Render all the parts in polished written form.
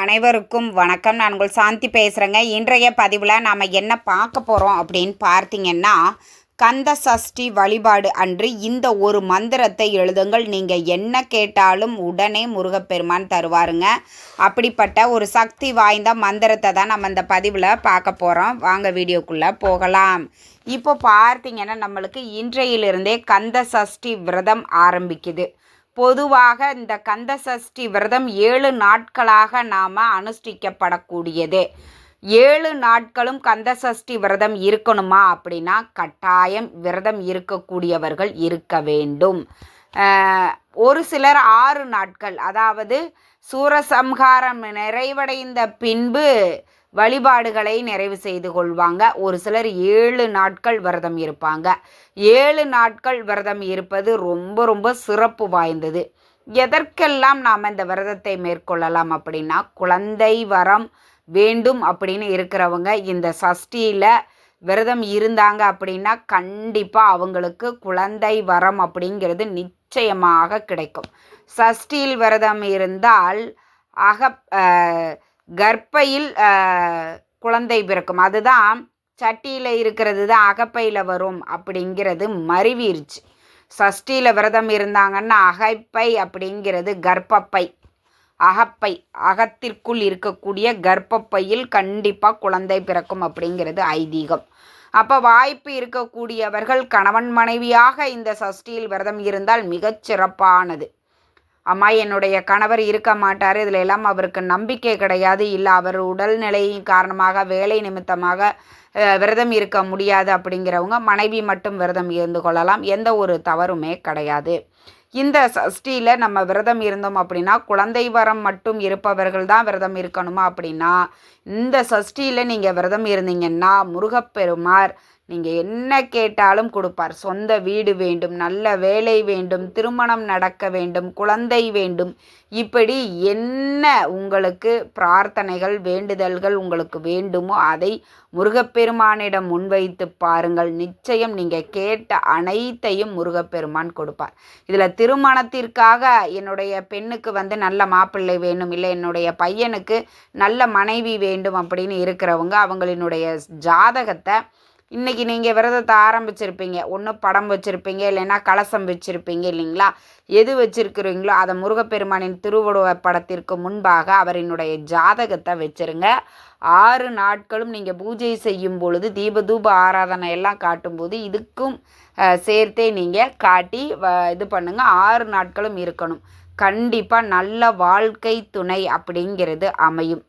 அனைவருக்கும் வணக்கம். நான் உங்கள் சாந்தி பேசுகிறேங்க. இன்றைய பதிவில் நாம் என்ன பார்க்க போகிறோம் அப்படின்னு பார்த்தீங்கன்னா, கந்த சஷ்டி வழிபாடு அன்று இந்த ஒரு மந்திரத்தை எழுதுங்கள். நீங்கள் என்ன கேட்டாலும் உடனே முருகப்பெருமான் தருவாருங்க. அப்படிப்பட்ட ஒரு சக்தி வாய்ந்த மந்திரத்தை தான் நம்ம இந்த பதிவில் பார்க்க போகிறோம். வாங்க வீடியோக்குள்ளே போகலாம். இப்போ பார்த்தீங்கன்னா, நம்மளுக்கு இன்றையிலிருந்தே கந்த சஷ்டி விரதம் ஆரம்பிக்குது. பொதுவாக இந்த கந்த சஷ்டி விரதம் 7 நாட்களாக நாம் அனுஷ்டிக்கப்படக்கூடியது. 7 நாட்களும் கந்த சஷ்டி விரதம் இருக்கணுமா அப்படின்னா கட்டாயம் விரதம் இருக்கக்கூடியவர்கள் இருக்க வேண்டும். ஒரு சிலர் 6 நாட்கள், அதாவது சூரசம்ஹாரம் நிறைவடைந்த பின்பு வழிபாடுகளை நிறைவு செய்து கொள்வாங்க. ஒரு சிலர் 7 நாட்கள் விரதம் இருப்பாங்க. 7 நாட்கள் விரதம் இருப்பது ரொம்ப ரொம்ப சிறப்பு வாய்ந்தது. எதற்கெல்லாம் நாம் இந்த விரதத்தை மேற்கொள்ளலாம் அப்படின்னா, குழந்தை வரம் வேண்டும் அப்படின்னு இருக்கிறவங்க இந்த சஷ்டியில் விரதம் இருந்தாங்க அப்படின்னா கண்டிப்பாக அவங்களுக்கு குழந்தை வரம் அப்படிங்கிறது நிச்சயமாக கிடைக்கும். சஷ்டியில் விரதம் இருந்தால் கர்ப்பையில் குழந்தை பிறக்கும். அதுதான் சட்டியில் இருக்கிறது தான் அகப்பையில் வரும் அப்படிங்கிறது மறிவிருச்சு. சஷ்டியில் விரதம் இருந்தாங்கன்னா அகப்பை அப்படிங்கிறது கர்ப்பப்பை. அகப்பை, அகத்திற்குள் இருக்கக்கூடிய கர்ப்பப்பையில் கண்டிப்பாக குழந்தை பிறக்கும் அப்படிங்கிறது ஐதீகம். அப்போ வாய்ப்பு இருக்கக்கூடியவர்கள் கணவன் மனைவியாக இந்த சஷ்டியில் விரதம் இருந்தால் மிகச் சிறப்பானது. அம்மா, என்னுடைய கணவர் இருக்க மாட்டார், இதில் எல்லாம் அவருக்கு நம்பிக்கை கிடையாது, இல்லை அவர் உடல்நிலை காரணமாக வேலை நிமித்தமாக விரதம் இருக்க முடியாது அப்படிங்கிறவங்க மனைவி மட்டும் விரதம் இருந்து கொள்ளலாம். எந்த ஒரு தவறுமே கிடையாது. இந்த சஷ்டியில் நம்ம விரதம் இருந்தோம் அப்படின்னா குழந்தை வரம் மட்டும் இருப்பவர்கள் தான் விரதம் இருக்கணுமா அப்படின்னா, இந்த சஷ்டியில் நீங்கள் விரதம் இருந்தீங்கன்னா முருகப்பெருமார் நீங்கள் என்ன கேட்டாலும் கொடுப்பார். சொந்த வீடு வேண்டும், நல்ல வேலை வேண்டும், திருமணம் நடக்க வேண்டும், குழந்தை வேண்டும், இப்படி என்ன உங்களுக்கு பிரார்த்தனைகள் வேண்டுதல்கள் உங்களுக்கு வேண்டுமோ அதை முருகப்பெருமானிடம் முன்வைத்து பாருங்கள். நிச்சயம் நீங்கள் கேட்ட அனைத்தையும் முருகப்பெருமான் கொடுப்பார். இதில் திருமணத்திற்காக என்னுடைய பெண்ணுக்கு நல்ல மாப்பிள்ளை வேணும், இல்லை என்னுடைய பையனுக்கு நல்ல மனைவி வேண்டும் அப்படின்னு இருக்கிறவங்க அவங்களினுடைய ஜாதகத்தை இன்றைக்கி நீங்கள் விரதத்தை ஆரம்பிச்சிருப்பீங்க. ஒன்று படம் வச்சுருப்பீங்க, இல்லைன்னா கலசம் வச்சுருப்பீங்க இல்லைங்களா? எது வச்சுருக்கிறீங்களோ அதை முருகப்பெருமானின் திருவுருவ படத்திற்கு முன்பாக அவரினுடைய ஜாதகத்தை வச்சுருங்க. 6 நாட்களும் நீங்கள் பூஜை செய்யும் பொழுது தீபதூப ஆராதனை எல்லாம் காட்டும்போது இதுக்கும் சேர்த்தே நீங்கள் காட்டி இது பண்ணுங்கள். 6 நாட்களும் இருக்கணும். கண்டிப்பாக நல்ல வாழ்க்கை துணை அப்படிங்கிறது அமையும்.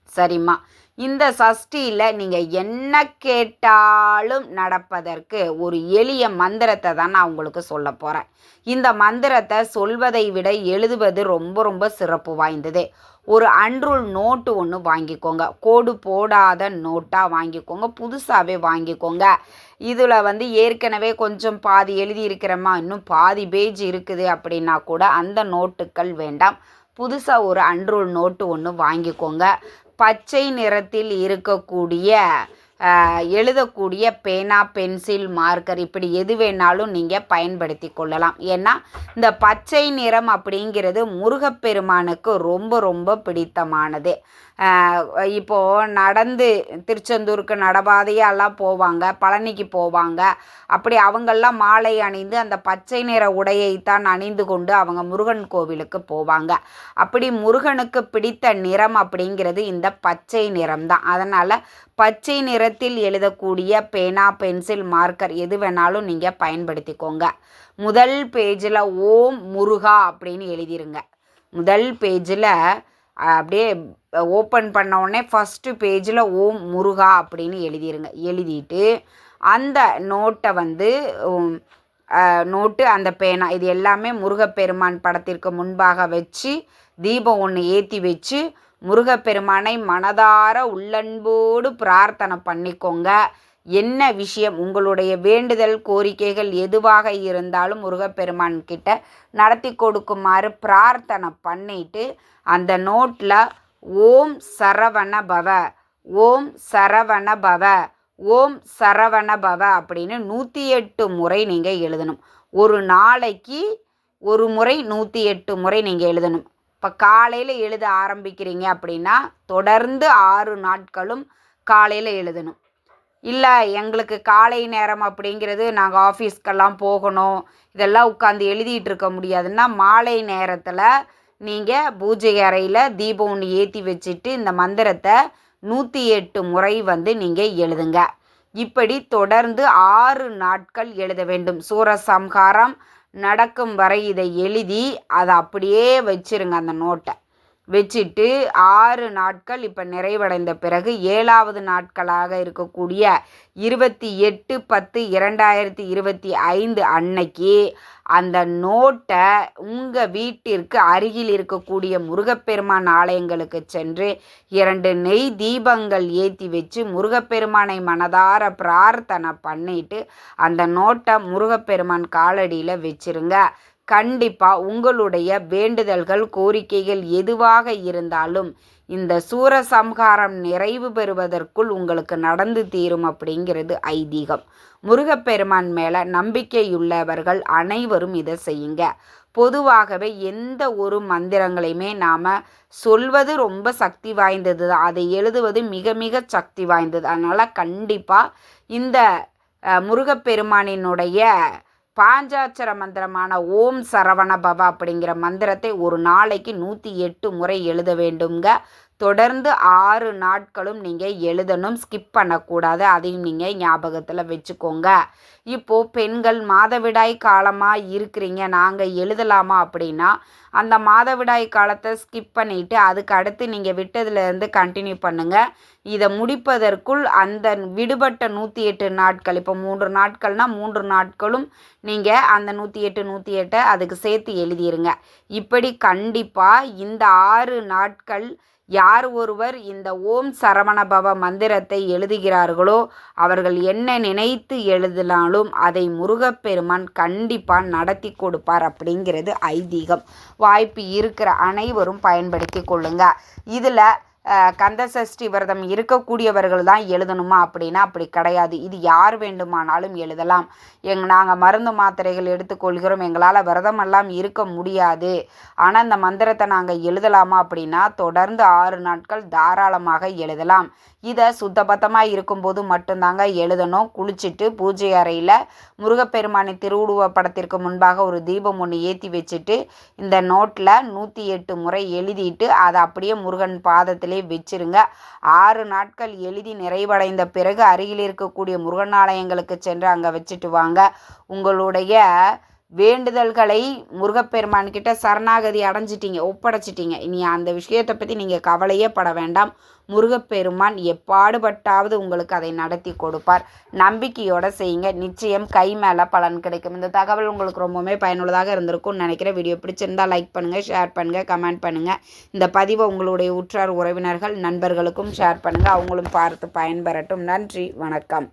சரிம்மா, இந்த சஷ்டியில் நீங்கள் என்ன கேட்டாலும் நடப்பதற்கு ஒரு எளிய மந்திரத்தை தான் நான் உங்களுக்கு சொல்ல போகிறேன். இந்த மந்திரத்தை சொல்வதை விட எழுதுவது ரொம்ப ரொம்ப சிறப்பு வாய்ந்தது. ஒரு அன்றுள் நோட்டு ஒன்று வாங்கிக்கோங்க. கோடு போடாத நோட்டாக வாங்கிக்கோங்க, புதுசாகவே வாங்கிக்கோங்க. இதில் ஏற்கனவே கொஞ்சம் பாதி எழுதியிருக்கிறோமா, இன்னும் பாதி பேஜ் இருக்குது அப்படின்னா கூட அந்த நோட்டுக்கள் வேண்டாம். புதுசாக ஒரு அன்றுள் நோட்டு ஒன்று வாங்கிக்கோங்க. பச்சை நிறத்தில் இருக்கக்கூடிய எழுதக்கூடிய பேனா, பென்சில், மார்க்கர் இப்படி எது வேணாலும் நீங்கள் பயன்படுத்தி கொள்ளலாம். ஏன்னா இந்த பச்சை நிறம் அப்படிங்கிறது முருகப்பெருமானுக்கு ரொம்ப ரொம்ப பிடித்தமானது. இப்போது நடந்து திருச்செந்தூருக்கு நடபாதையெல்லாம் போவாங்க, பழனிக்கு போவாங்க. அப்படி அவங்கெல்லாம் மாலை அணிந்து அந்த பச்சை நிற உடையைத்தான் அணிந்து கொண்டு அவங்க முருகன் கோவிலுக்கு போவாங்க. அப்படி முருகனுக்கு பிடித்த நிறம் அப்படிங்கிறது இந்த பச்சை நிறம் தான். அதனால் பச்சை நிறத்தில் எழுதக்கூடிய பேனா, பென்சில், மார்க்கர் எது வேணாலும் நீங்கள் பயன்படுத்திக்கோங்க. முதல் பேஜில் ஓம் முருகா அப்படின்னு எழுதிருங்க. முதல் பேஜில் அப்படியே ஓப்பன் பண்ண உடனே ஃபஸ்ட்டு பேஜில் ஓம் முருகா அப்படின்னு எழுதிருங்க. எழுதிட்டு அந்த நோட்டை நோட்டு, அந்த பேனா இது எல்லாமே முருகப்பெருமான் படத்திற்கு முன்பாக வச்சு தீபம் ஒன்று ஏற்றி வச்சு முருகப்பெருமானை மனதார உள்ளன்போடு பிரார்த்தனை பண்ணிக்கோங்க. என்ன விஷயம், உங்களுடைய வேண்டுதல் கோரிக்கைகள் எதுவாக இருந்தாலும் முருகப்பெருமான் கிட்ட நடத்தி கொடுக்குமாறு பிரார்த்தனை பண்ணிட்டு அந்த நோட்டில் ஓம் சரவண பவ, ஓம் சரவண பவ, ஓம் சரவண பவ அப்படின்னு 108 முறை நீங்கள் எழுதணும். ஒரு நாளைக்கு ஒரு முறை 108 முறை நீங்கள் எழுதணும். இப்போ காலையில் எழுத ஆரம்பிக்கிறீங்க அப்படின்னா தொடர்ந்து 6 நாட்களும் காலையில் எழுதணும். இல்லை எங்களுக்கு காலை நேரம் அப்படிங்கிறது நாங்கள் ஆஃபீஸ்க்கெல்லாம் போகணும், இதெல்லாம் உட்காந்து எழுதிட்டு இருக்க முடியாதுன்னா மாலை நேரத்தில் நீங்கள் பூஜை அறையில் தீபம் ஒன்று ஏற்றி வச்சுட்டு இந்த மந்திரத்தை 108 முறை நீங்கள் எழுதுங்க. இப்படி தொடர்ந்து 6 நாட்கள் எழுத வேண்டும். சூரசம்ஹாரம் நடக்கும் வரை இதை எழுதி அதை அப்படியே வச்சிருங்க. அந்த நோட்டை வச்சுட்டு 6 நாட்கள் இப்போ நிறைவடைந்த பிறகு 7வது நாட்களாக இருக்கக்கூடிய 28/10/2025 அன்னைக்கு அந்த நோட்டை உங்கள் வீட்டிற்கு அருகில் இருக்கக்கூடிய முருகப்பெருமான் ஆலயங்களுக்கு சென்று 2 நெய் தீபங்கள் ஏற்றி வச்சு முருகப்பெருமானை மனதார பிரார்த்தனை பண்ணிட்டு அந்த நோட்டை முருகப்பெருமான் காலடியில் வச்சிருங்க. கண்டிப்பாக உங்களுடைய வேண்டுதல்கள் கோரிக்கைகள் எதுவாக இருந்தாலும் இந்த சூரசம்ஹாரம் நிறைவு பெறுவதற்குள் உங்களுக்கு நடந்து தீரும் அப்படிங்கிறது ஐதீகம். முருகப்பெருமான் மேலே நம்பிக்கையுள்ளவர்கள் அனைவரும் இதை செய்யுங்க. பொதுவாகவே எந்த ஒரு மந்திரங்களையுமே நாம் சொல்வது ரொம்ப சக்தி வாய்ந்தது தான், அதை எழுதுவது மிக மிக சக்தி வாய்ந்தது. அதனால் கண்டிப்பாக இந்த முருகப்பெருமானினுடைய பாஞ்சாட்சர மந்திரமான ஓம் சரவண பவ அப்படிங்கிற மந்திரத்தை ஒரு நாளைக்கு 108 முறை எழுத வேண்டுங்க. தொடர்ந்து 6 நாட்களும் நீங்கள் எழுதணும், ஸ்கிப் பண்ணக்கூடாது. அதையும் நீங்கள் ஞாபகத்தில் வச்சுக்கோங்க. இப்போது பெண்கள் மாதவிடாய் காலமாக இருக்கிறீங்க, நாங்கள் எழுதலாமா அப்படின்னா அந்த மாதவிடாய் காலத்தை ஸ்கிப் பண்ணிவிட்டு அதுக்கு அடுத்து நீங்கள் விட்டதுலேருந்து கண்டினியூ பண்ணுங்கள். இதை முடிப்பதற்குள் அந்த விடுபட்ட 108 நாட்கள், இப்போ 3 நாட்கள்னால் 3 நாட்களும் நீங்கள் அந்த 108 அதுக்கு சேர்த்து எழுதிருங்க. இப்படி கண்டிப்பாக இந்த 6 நாட்கள் யார் ஒருவர் இந்த ஓம் சரவணபவ மந்திரத்தை எழுதுகிறார்களோ அவர்கள் என்ன நினைத்து எழுதினாலும் அதை முருகப்பெருமான் கண்டிப்பாக நடத்தி கொடுப்பார் அப்படிங்கிறது ஐதீகம். வாய்ப்பு இருக்கிற அனைவரும் பயன்படுத்தி கொள்ளுங்க. இதில் கந்தசஷ்டி விரதம் இருக்கக்கூடியவர்கள் தான் எழுதணுமா அப்படின்னா அப்படி கிடையாது. இது யார் வேண்டுமானாலும் எழுதலாம். நாங்கள் மருந்து மாத்திரைகள் எடுத்துக்கொள்கிறோம், எங்களால் விரதமெல்லாம் இருக்க முடியாது, ஆனால் இந்த மந்திரத்தை நாங்கள் எழுதலாமா அப்படின்னா தொடர்ந்து 6 நாட்கள் தாராளமாக எழுதலாம். இதை சுத்தபத்தமாக இருக்கும்போது மட்டும்தாங்க எழுதணும். குளிச்சுட்டு பூஜை அறையில் முருகப்பெருமானின் திருவுருவ படத்திற்கு முன்பாக ஒரு தீபம் ஒன்று ஏற்றி வச்சுட்டு இந்த நோட்டில் 108 முறை எழுதிட்டு அதை அப்படியே முருகன் பாதத்திலே வச்சிருங்க. 6 நாட்கள் எழுதி நிறைவடைந்த பிறகு அருகில் இருக்கக்கூடிய முருகன் ஆலயங்களுக்கு சென்று அங்கே வச்சுட்டு வாங்க. உங்களுடைய வேண்டுதல்களை முருகப்பெருமான்கிட்ட சரணாகதி அடைஞ்சிட்டிங்க, ஒப்படைச்சிட்டிங்க. இனி அந்த விஷயத்தை பற்றி நீங்கள் கவலையே பட வேண்டாம். முருகப்பெருமான் எப்பாடுபட்டாவது உங்களுக்கு அதை நடத்தி கொடுப்பார். நம்பிக்கையோடு செய்யுங்க, நிச்சயம் கை மேலே பலன் கிடைக்கும். இந்த தகவல் உங்களுக்கு ரொம்பவுமே பயனுள்ளதாக இருந்திருக்கும்னு நினைக்கிறேன். வீடியோ பிடிச்சிருந்தால் லைக் பண்ணுங்கள், ஷேர் பண்ணுங்கள், கமெண்ட் பண்ணுங்கள். இந்த பதிவை உங்களுடைய உற்றார் உறவினர்கள் நண்பர்களுக்கும் ஷேர் பண்ணுங்கள், அவங்களும் பார்த்து பயன்பெறட்டும். நன்றி, வணக்கம்.